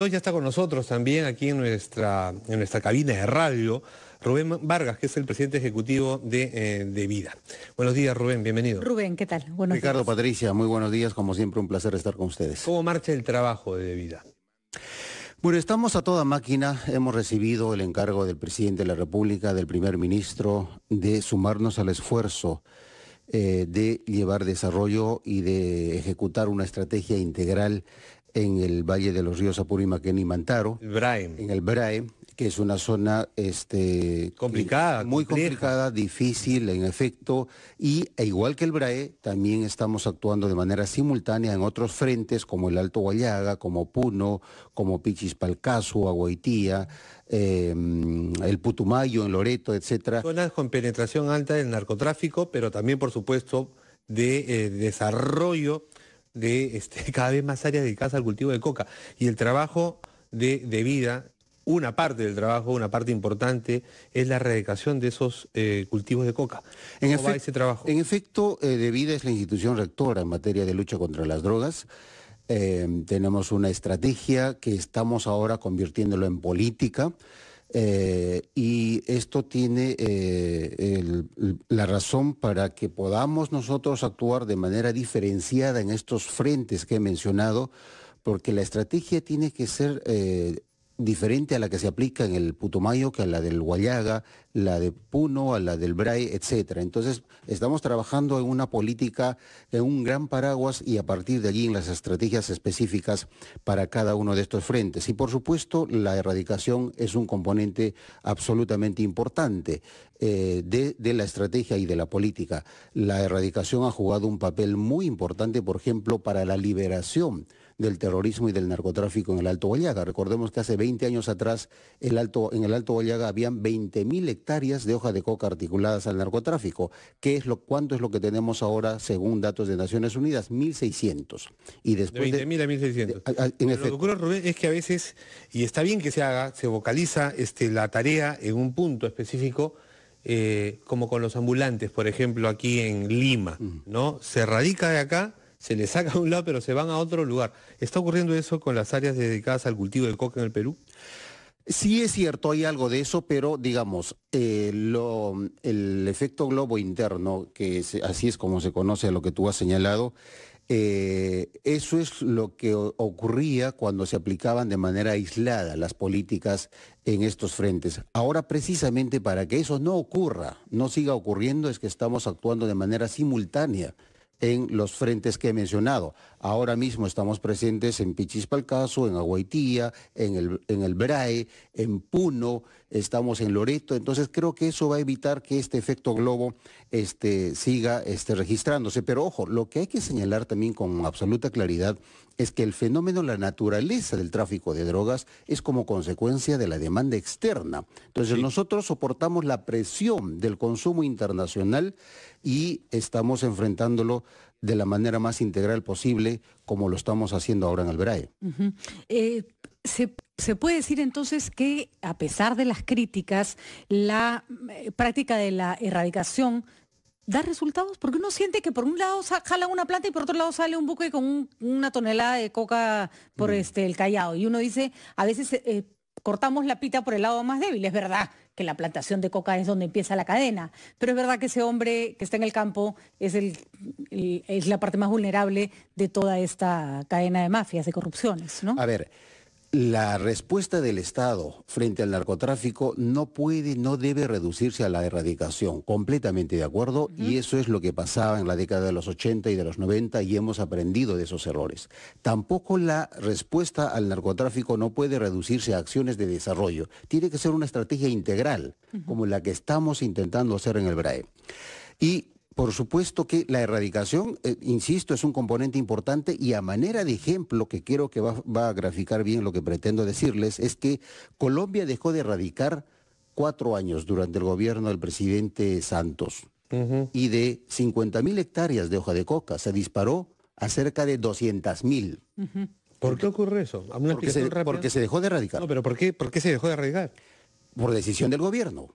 Hoy ya está con nosotros también aquí en nuestra cabina de radio, Rubén Vargas, que es el presidente ejecutivo de Vida. Buenos días, Rubén, bienvenido. Rubén, ¿qué tal? Buenos Ricardo, días. Patricia, muy buenos días, como siempre un placer estar con ustedes. ¿Cómo marcha el trabajo de Vida? Bueno, estamos a toda máquina, hemos recibido el encargo del presidente de la República, del primer ministro, de sumarnos al esfuerzo de llevar desarrollo y de ejecutar una estrategia integral en el Valle de los Ríos Apurímac y Mantaro. El BRAE. En el BRAE, que es una zona complicada, muy compleja. complicada, difícil en efecto, e igual que el BRAE, también estamos actuando de manera simultánea en otros frentes como el Alto Huallaga, como Puno, como Pichispalcazu, Agüeytía, el Putumayo en Loreto, etcétera. Zonas con penetración alta del narcotráfico, pero también, por supuesto, de desarrollo de cada vez más áreas dedicadas al cultivo de coca. Y el trabajo de Vida, una parte del trabajo, una parte importante, es la erradicación de esos cultivos de coca. ¿Cómo va ese trabajo? En efecto, de Vida es la institución rectora en materia de lucha contra las drogas. Tenemos una estrategia que estamos ahora convirtiéndolo en política. Y esto tiene la razón para que podamos nosotros actuar de manera diferenciada en estos frentes que he mencionado, porque la estrategia tiene que ser diferente a la que se aplica en el Putumayo, que a la del Huallaga, la de Puno, a la del BRAE, etcétera. Entonces, estamos trabajando en una política, en un gran paraguas y a partir de allí en las estrategias específicas para cada uno de estos frentes. Y por supuesto, la erradicación es un componente absolutamente importante de la estrategia y de la política. La erradicación ha jugado un papel muy importante, por ejemplo, para la liberación del terrorismo y del narcotráfico en el Alto Huallaga. Recordemos que hace 20 años atrás en el Alto Huallaga habían 20.000 hectáreas de hoja de coca articuladas al narcotráfico. ¿Cuánto es lo que tenemos ahora según datos de Naciones Unidas? 1.600. Y después de 20.000 a 1.600. Lo que ocurre, Rubén, es que a veces, y está bien que se haga, se vocaliza la tarea en un punto específico, como con los ambulantes, por ejemplo, aquí en Lima, ¿no? Se radica de acá, se le saca de un lado, pero se van a otro lugar. ¿Está ocurriendo eso con las áreas dedicadas al cultivo de coca en el Perú? Sí es cierto, hay algo de eso, pero digamos, el efecto globo interno, así es como se conoce a lo que tú has señalado, eso es lo que ocurría cuando se aplicaban de manera aislada las políticas en estos frentes. Ahora, precisamente para que eso no ocurra, no siga ocurriendo, es que estamos actuando de manera simultánea en los frentes que he mencionado. Ahora mismo estamos presentes en Pichispalcazu, en Agüeytía, en el BRAE, en Puno, estamos en Loreto. Entonces creo que eso va a evitar que este efecto globo siga registrándose. Pero ojo, lo que hay que señalar también con absoluta claridad es que el fenómeno, la naturaleza del tráfico de drogas es como consecuencia de la demanda externa. Entonces nosotros soportamos la presión del consumo internacional y estamos enfrentándolo de la manera más integral posible, como lo estamos haciendo ahora en el BRAE. ¿Se puede decir entonces que, a pesar de las críticas, la práctica de la erradicación da resultados? Porque uno siente que por un lado jalan una planta y por otro lado sale un buque con una tonelada de coca por el Callao. Y uno dice, a veces cortamos la pita por el lado más débil. Es verdad que la plantación de coca es donde empieza la cadena, pero es verdad que ese hombre que está en el campo es la parte más vulnerable de toda esta cadena de mafias, de corrupciones, ¿no? A ver, la respuesta del Estado frente al narcotráfico no debe reducirse a la erradicación, completamente de acuerdo, y eso es lo que pasaba en la década de los 80 y de los 90 y hemos aprendido de esos errores. Tampoco la respuesta al narcotráfico no puede reducirse a acciones de desarrollo, tiene que ser una estrategia integral, como la que estamos intentando hacer en el BRAE. Y por supuesto que la erradicación, insisto, es un componente importante y a manera de ejemplo, que creo que va a graficar bien lo que pretendo decirles, es que Colombia dejó de erradicar 4 años durante el gobierno del presidente Santos y de 50.000 hectáreas de hoja de coca se disparó a cerca de 200.000. ¿Por qué ocurre eso? Porque se dejó de erradicar. No, pero ¿por qué se dejó de erradicar? Por decisión del gobierno.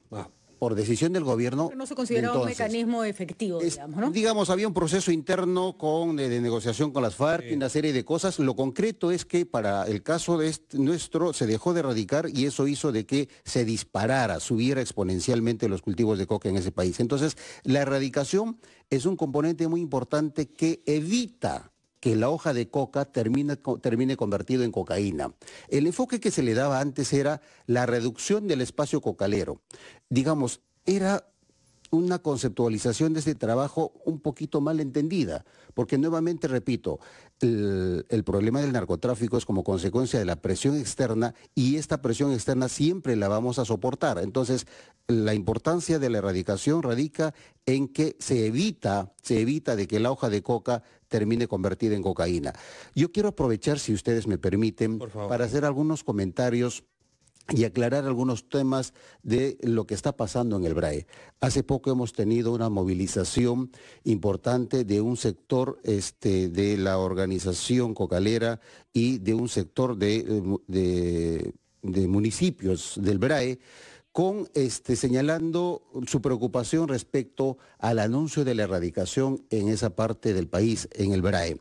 por decisión del gobierno. No se considera un mecanismo efectivo, digamos, ¿no? Digamos, había un proceso interno de negociación con las FARC, y una serie de cosas. Lo concreto es que para el caso de nuestro se dejó de erradicar y eso hizo de que se disparara, subiera exponencialmente los cultivos de coca en ese país. Entonces, la erradicación es un componente muy importante que evita que la hoja de coca termine convertido en cocaína. El enfoque que se le daba antes era la reducción del espacio cocalero. Digamos, era una conceptualización de este trabajo un poquito mal entendida, porque nuevamente repito, el problema del narcotráfico es como consecuencia de la presión externa y esta presión externa siempre la vamos a soportar. Entonces, la importancia de la erradicación radica en que se evita de que la hoja de coca termine convertida en cocaína. Yo quiero aprovechar, si ustedes me permiten, para hacer algunos comentarios y aclarar algunos temas de lo que está pasando en el BRAE. Hace poco hemos tenido una movilización importante de un sector de la organización cocalera y de un sector de municipios del BRAE, señalando su preocupación respecto al anuncio de la erradicación en esa parte del país, en el BRAE.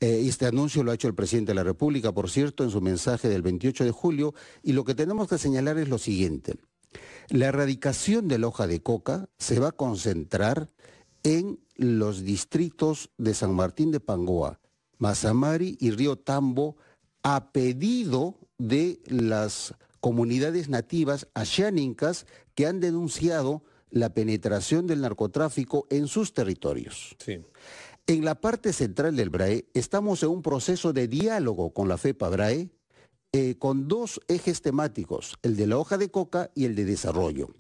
Este anuncio lo ha hecho el presidente de la República, por cierto, en su mensaje del 28 de julio, y lo que tenemos que señalar es lo siguiente. La erradicación de la hoja de coca se va a concentrar en los distritos de San Martín de Pangoa, Mazamari y Río Tambo, a pedido de las comunidades nativas ashánicas que han denunciado la penetración del narcotráfico en sus territorios. Sí. En la parte central del BRAE estamos en un proceso de diálogo con la FEPA-BRAE con dos ejes temáticos, el de la hoja de coca y el de desarrollo.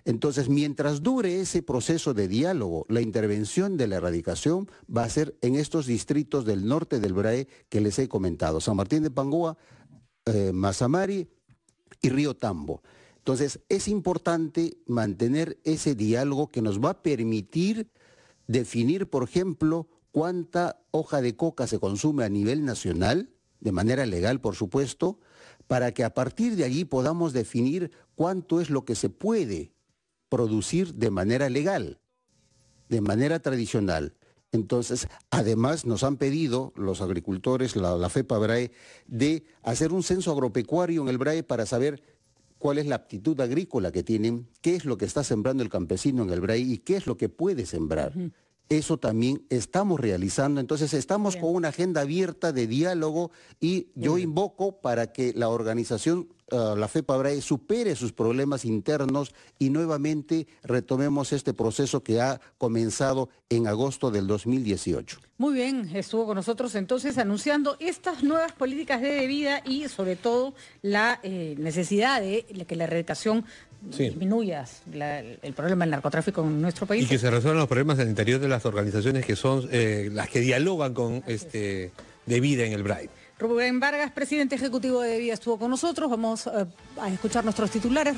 Entonces, mientras dure ese proceso de diálogo, la intervención de la erradicación va a ser en estos distritos del norte del BRAE que les he comentado, San Martín de Pangoa, Mazamari y Río Tambo. Entonces, es importante mantener ese diálogo que nos va a permitir definir, por ejemplo, cuánta hoja de coca se consume a nivel nacional, de manera legal, por supuesto, para que a partir de allí podamos definir cuánto es lo que se puede producir de manera legal, de manera tradicional. Entonces, además nos han pedido los agricultores, la FEPA-BRAE, de hacer un censo agropecuario en el BRAE para saber cuál es la aptitud agrícola que tienen, qué es lo que está sembrando el campesino en el BRAE y qué es lo que puede sembrar. Eso también estamos realizando, entonces estamos con una agenda abierta de diálogo y yo invoco para que la organización, la FEPA-BRAE, supere sus problemas internos y nuevamente retomemos este proceso que ha comenzado en agosto del 2018. Muy bien, estuvo con nosotros entonces anunciando estas nuevas políticas de vida y sobre todo la necesidad de que la erradicación disminuya el problema del narcotráfico en nuestro país. Y que se resuelvan los problemas al interior de las organizaciones que son las que dialogan con de vida en el BRAE. Rubén Vargas, presidente ejecutivo de Vida, estuvo con nosotros. Vamos a escuchar nuestros titulares.